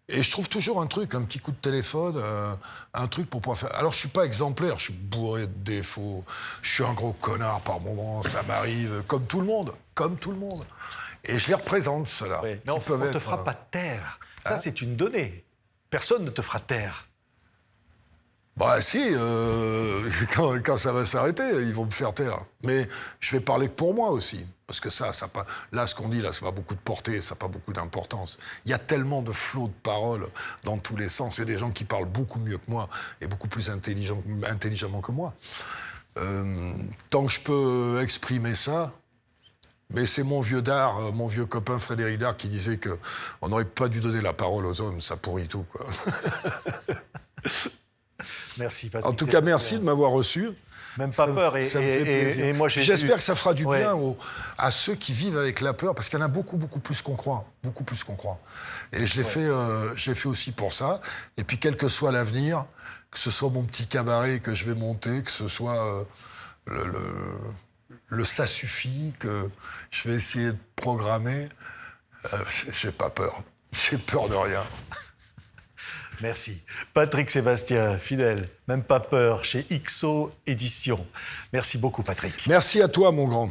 Et je trouve toujours un truc, un petit coup de téléphone, un truc pour pouvoir faire... Alors, je suis pas exemplaire, je suis bourré de défauts, je suis un gros connard par moments, ça m'arrive, comme tout le monde. Et je les représente, ceux-là. Oui. Mais on ne te fera pas taire. Ça, c'est une donnée. Personne ne te fera taire. Bah si, quand ça va s'arrêter, ils vont me faire taire. Mais je vais parler que pour moi aussi. Parce que là, ce qu'on dit, là, ça n'a pas beaucoup de portée, ça n'a pas beaucoup d'importance. Il y a tellement de flots de paroles dans tous les sens. Il y a des gens qui parlent beaucoup mieux que moi et beaucoup plus intelligemment que moi. Tant que je peux exprimer ça... Mais c'est mon vieux copain Frédéric Dard qui disait qu'on n'aurait pas dû donner la parole aux hommes, ça pourrit tout, quoi. Merci, Patrick. En tout cas, merci de m'avoir reçu. Même pas peur. Ça me fait plaisir. Et moi, j'espère que ça fera du bien à ceux qui vivent avec la peur, parce qu'il y en a beaucoup, beaucoup plus qu'on croit. Beaucoup plus qu'on croit. Et je l'ai fait aussi pour ça. Et puis, quel que soit l'avenir, que ce soit mon petit cabaret que je vais monter, que ce soit le ça suffit, que je vais essayer de programmer, j'ai pas peur. J'ai peur de rien. Merci. Patrick Sébastien, fidèle, même pas peur, chez XO Éditions. Merci beaucoup, Patrick. Merci à toi, mon grand.